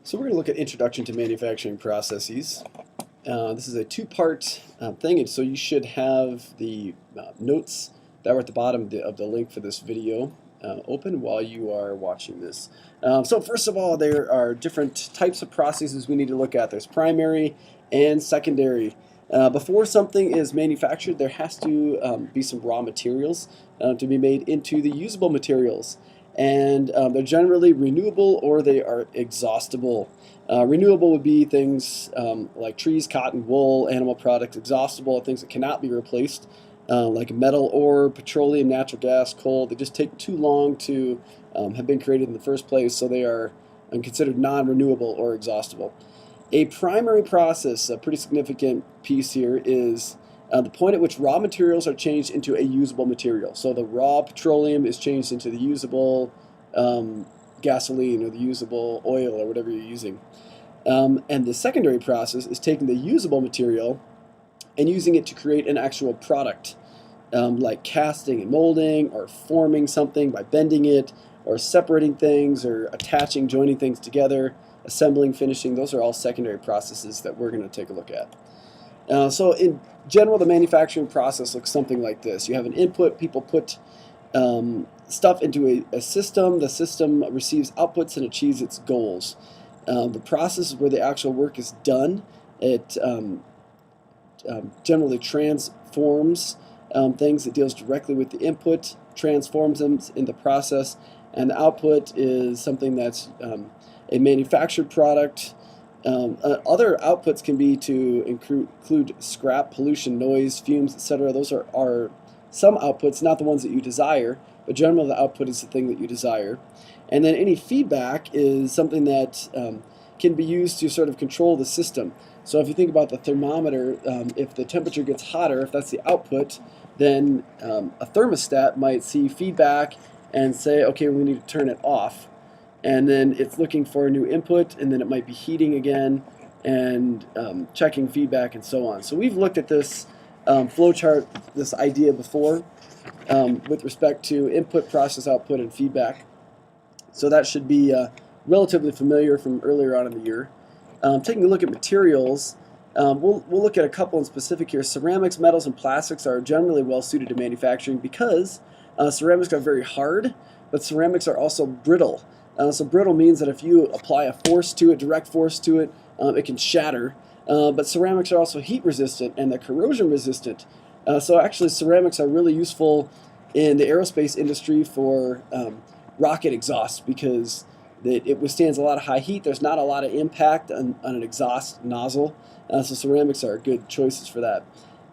So we're going to look at Introduction to Manufacturing Processes. This is a two-part thing, and so you should have the notes that were at the bottom of the link for this video open while you are watching this. So first of all, there are different types of processes we need to look at. There's primary and secondary. Before something is manufactured, there has to be some raw materials to be made into the usable materials. And they're generally renewable or they are exhaustible. Renewable would be things like trees, cotton, wool, animal products. Exhaustible are things that cannot be replaced, like metal ore, petroleum, natural gas, coal. They just take too long to have been created in the first place, so they are considered non-renewable or exhaustible. A primary process, a pretty significant piece here, is the point at which raw materials are changed into a usable material. So the raw petroleum is changed into the usable gasoline or the usable oil or whatever you're using. And the secondary process is taking the usable material and using it to create an actual product, like casting and molding or forming something by bending it or separating things or attaching, joining things together, assembling, finishing. Those are all secondary processes that we're going to take a look at. So in general, the manufacturing process looks something like this. You have an input, people put stuff into a system, the system receives outputs and achieves its goals. The process is where the actual work is done. It generally transforms things. It deals directly with the input, transforms them in the process, and the output is something that's a manufactured product. Other outputs can be to include scrap, pollution, noise, fumes, etc. Those are some outputs, not the ones that you desire, but generally the output is the thing that you desire. And then any feedback is something that can be used to sort of control the system. So if you think about the thermometer, if the temperature gets hotter, if that's the output, then a thermostat might see feedback and say, okay, we need to turn it off. And then it's looking for a new input, and then it might be heating again and checking feedback and so on. So we've looked at this flowchart, this idea before with respect to input, process, output, and feedback. So that should be relatively familiar from earlier on in the year. Taking a look at materials, we'll look at a couple in specific here. Ceramics, metals, and plastics are generally well suited to manufacturing because ceramics are very hard, but ceramics are also brittle. So brittle means that if you apply a force to it, direct force to it, it can shatter. But ceramics are also heat resistant and they're corrosion resistant. So actually ceramics are really useful in the aerospace industry for rocket exhaust because it withstands a lot of high heat. There's not a lot of impact on an exhaust nozzle. So ceramics are good choices for that.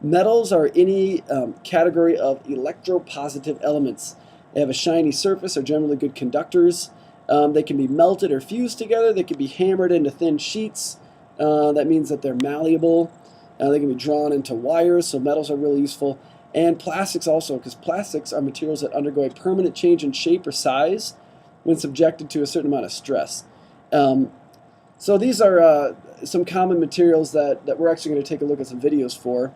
Metals are any category of electropositive elements. They have a shiny surface, are generally good conductors. They can be melted or fused together. They can be hammered into thin sheets. That means that they're malleable. They can be drawn into wires, so metals are really useful. And plastics also, because plastics are materials that undergo a permanent change in shape or size when subjected to a certain amount of stress. So these are some common materials that we're actually going to take a look at some videos for.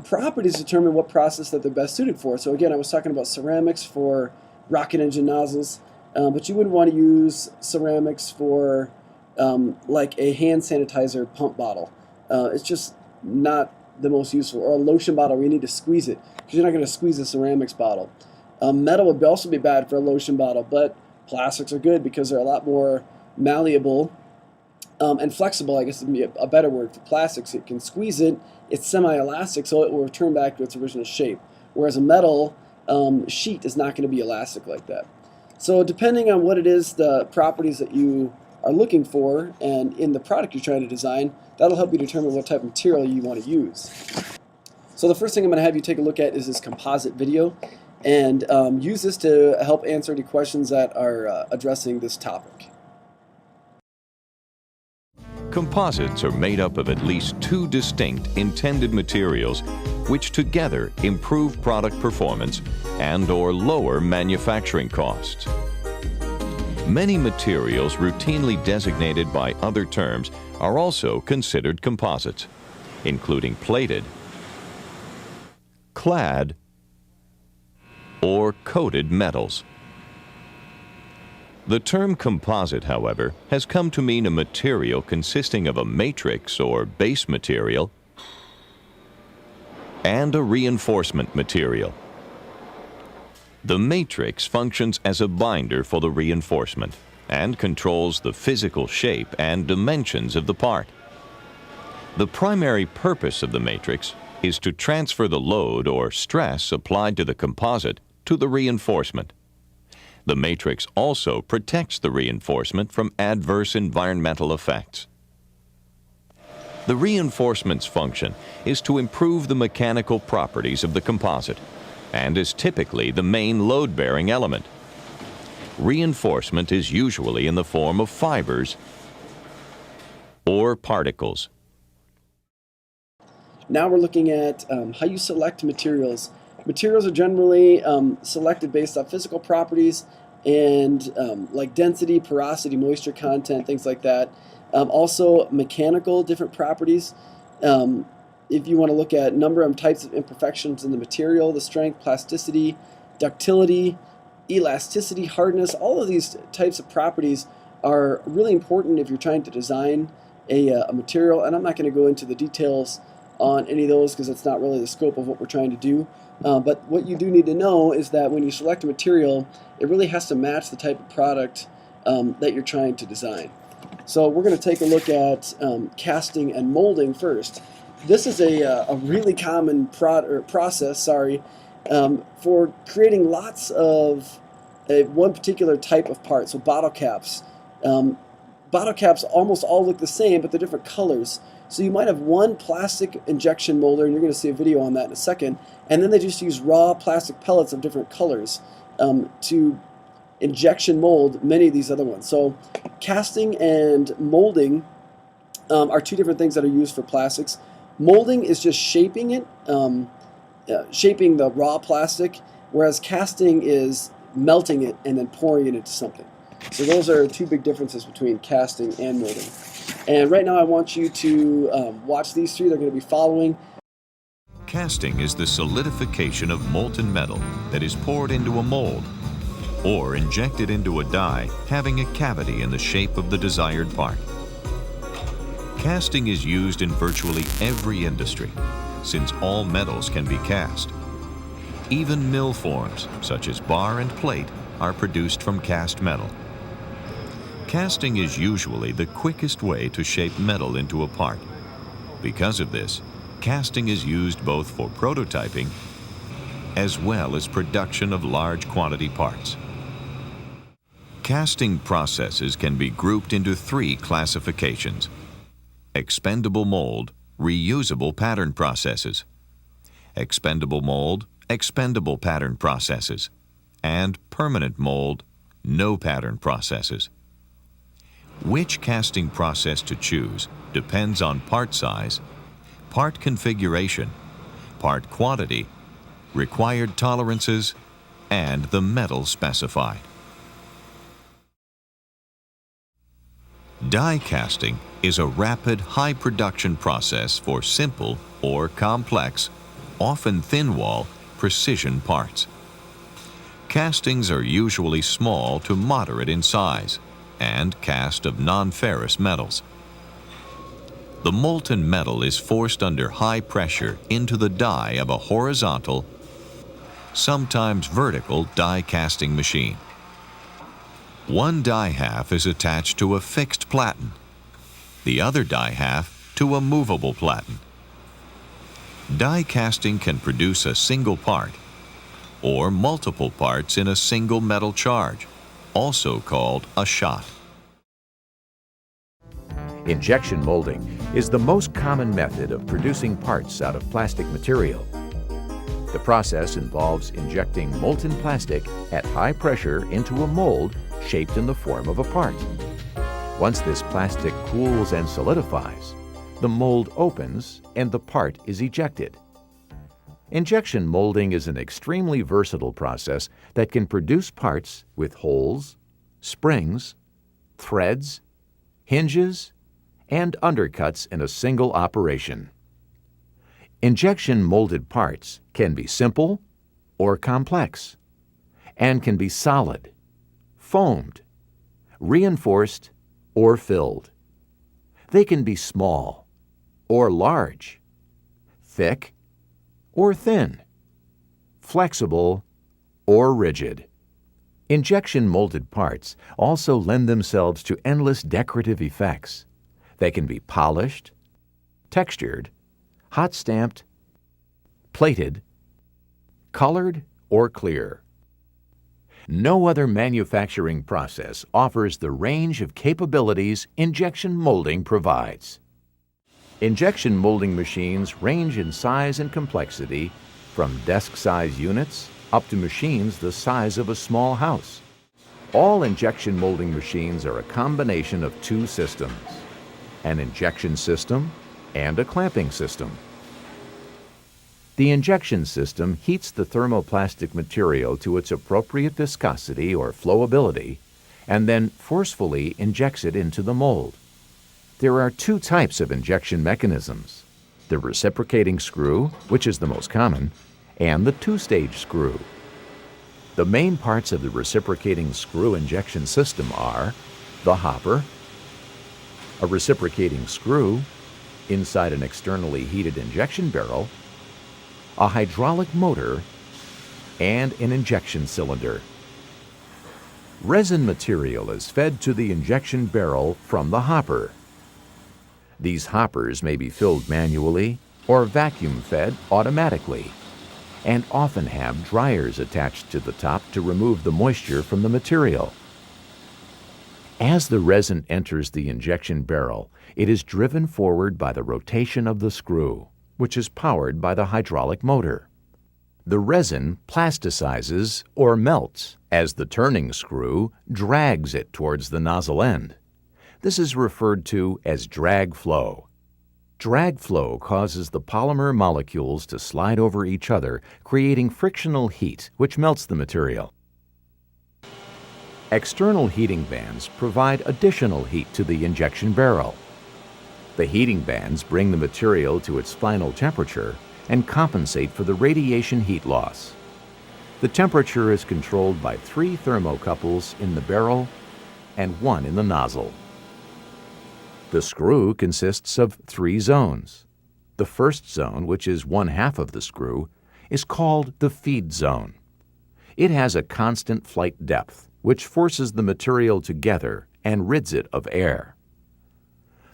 Properties determine what process that they're best suited for. So again, I was talking about ceramics for rocket engine nozzles. But you wouldn't want to use ceramics for like a hand sanitizer pump bottle. It's just not the most useful. Or a lotion bottle where you need to squeeze it, because you're not going to squeeze a ceramics bottle. Metal would also be bad for a lotion bottle, but plastics are good because they're a lot more malleable and flexible, I guess would be a better word for plastics. It can squeeze it, it's semi-elastic, so it will return back to its original shape. Whereas a metal sheet is not going to be elastic like that. So depending on what it is, the properties that you are looking for and in the product you're trying to design, that'll help you determine what type of material you want to use. So the first thing I'm going to have you take a look at is this composite video and use this to help answer any questions that are addressing this topic. Composites are made up of at least two distinct intended materials which together improve product performance and/or lower manufacturing costs. Many materials routinely designated by other terms are also considered composites, including plated, clad, or coated metals. The term composite, however, has come to mean a material consisting of a matrix or base material and a reinforcement material. The matrix functions as a binder for the reinforcement and controls the physical shape and dimensions of the part. The primary purpose of the matrix is to transfer the load or stress applied to the composite to the reinforcement. The matrix also protects the reinforcement from adverse environmental effects. The reinforcement's function is to improve the mechanical properties of the composite and is typically the main load-bearing element. Reinforcement is usually in the form of fibers or particles. Now we're looking at how you select materials. Materials are generally selected based on physical properties and like density, porosity, moisture content, things like that. Also mechanical different properties. If you want to look at number of types of imperfections in the material, the strength, plasticity, ductility, elasticity, hardness, all of these types of properties are really important if you're trying to design a material. And I'm not going to go into the details on any of those because it's not really the scope of what we're trying to do. But what you do need to know is that when you select a material, it really has to match the type of product that you're trying to design. So we're going to take a look at casting and molding first. This is a really common process for creating lots of one particular type of part, so bottle caps. Bottle caps almost all look the same, but they're different colors. So you might have one plastic injection molder, and you're going to see a video on that in a second, and then they just use raw plastic pellets of different colors to injection mold many of these other ones. So casting and molding are two different things that are used for plastics. Molding is just shaping it, shaping the raw plastic, whereas casting is melting it and then pouring it into something. So those are two big differences between casting and molding. And right now I want you to watch these three. They're going to be following. Casting is the solidification of molten metal that is poured into a mold or injected into a die having a cavity in the shape of the desired part. Casting is used in virtually every industry, since all metals can be cast. Even mill forms, such as bar and plate, are produced from cast metal. Casting is usually the quickest way to shape metal into a part. Because of this, casting is used both for prototyping as well as production of large quantity parts. Casting processes can be grouped into three classifications: expendable mold, reusable pattern processes; expendable mold, expendable pattern processes; and permanent mold, no pattern processes. Which casting process to choose depends on part size, part configuration, part quantity, required tolerances, and the metal specified. Die casting is a rapid, high production process for simple or complex, often thin-wall, precision parts. Castings are usually small to moderate in size and cast of non-ferrous metals. The molten metal is forced under high pressure into the die of a horizontal, sometimes vertical die casting machine. One die half is attached to a fixed platen, the other die half to a movable platen. Die casting can produce a single part or multiple parts in a single metal charge, also called a shot. Injection molding is the most common method of producing parts out of plastic material. The process involves injecting molten plastic at high pressure into a mold shaped in the form of a part. Once this plastic cools and solidifies, the mold opens and the part is ejected. Injection molding is an extremely versatile process that can produce parts with holes, springs, threads, hinges, and undercuts in a single operation. Injection molded parts can be simple or complex and can be solid, foamed, reinforced, or filled. They can be small or large, thick or thin, flexible or rigid. Injection molded parts also lend themselves to endless decorative effects. They can be polished, textured, hot stamped, plated, colored, or clear. No other manufacturing process offers the range of capabilities injection molding provides. Injection molding machines range in size and complexity from desk-size units up to machines the size of a small house. All injection molding machines are a combination of two systems, an injection system and a clamping system. The injection system heats the thermoplastic material to its appropriate viscosity or flowability and then forcefully injects it into the mold. There are two types of injection mechanisms: the reciprocating screw, which is the most common, and the two-stage screw. The main parts of the reciprocating screw injection system are the hopper, a reciprocating screw inside an externally heated injection barrel, a hydraulic motor, and an injection cylinder. Resin material is fed to the injection barrel from the hopper. These hoppers may be filled manually or vacuum-fed automatically, and often have dryers attached to the top to remove the moisture from the material. As the resin enters the injection barrel, it is driven forward by the rotation of the screw, which is powered by the hydraulic motor. The resin plasticizes or melts as the turning screw drags it towards the nozzle end. This is referred to as drag flow. Drag flow causes the polymer molecules to slide over each other, creating frictional heat, which melts the material. External heating bands provide additional heat to the injection barrel. The heating bands bring the material to its final temperature and compensate for the radiation heat loss. The temperature is controlled by 3 thermocouples in the barrel and 1 in the nozzle. The screw consists of 3 zones. The first zone, which is 1/2 of the screw, is called the feed zone. It has a constant flight depth, which forces the material together and rids it of air.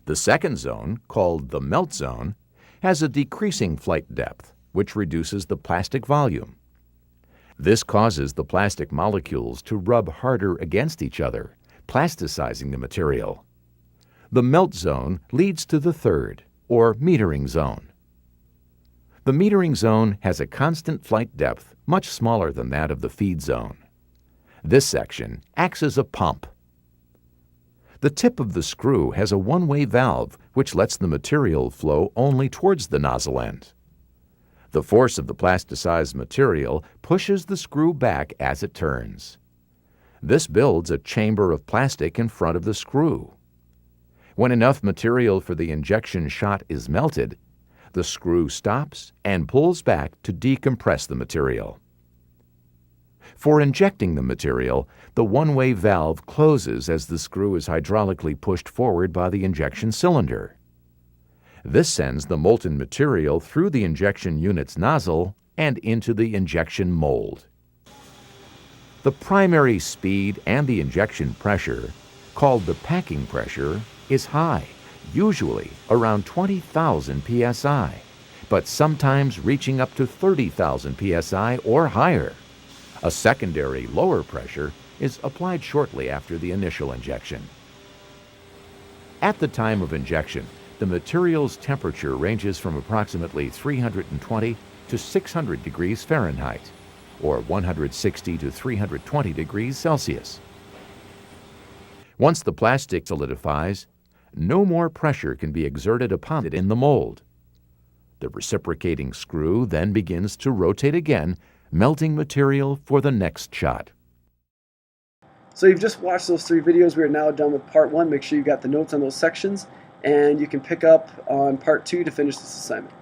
The second zone, called the melt zone, has a decreasing flight depth, which reduces the plastic volume. This causes the plastic molecules to rub harder against each other, plasticizing the material. The melt zone leads to the third, or metering zone. The metering zone has a constant flight depth much smaller than that of the feed zone. This section acts as a pump. The tip of the screw has a one-way valve which lets the material flow only towards the nozzle end. The force of the plasticized material pushes the screw back as it turns. This builds a chamber of plastic in front of the screw. When enough material for the injection shot is melted, the screw stops and pulls back to decompress the material. For injecting the material, the one-way valve closes as the screw is hydraulically pushed forward by the injection cylinder. This sends the molten material through the injection unit's nozzle and into the injection mold. The primary speed and the injection pressure, called the packing pressure, is high, usually around 20,000 psi, but sometimes reaching up to 30,000 psi or higher. A secondary lower pressure is applied shortly after the initial injection. At the time of injection, the material's temperature ranges from approximately 320 to 600 degrees Fahrenheit, or 160 to 320 degrees Celsius. Once the plastic solidifies, no more pressure can be exerted upon it in the mold. The reciprocating screw then begins to rotate again, melting material for the next shot. So you've just watched those 3 videos. We are now done with part 1. Make sure you got the notes on those sections, and you can pick up on part 2 to finish this assignment.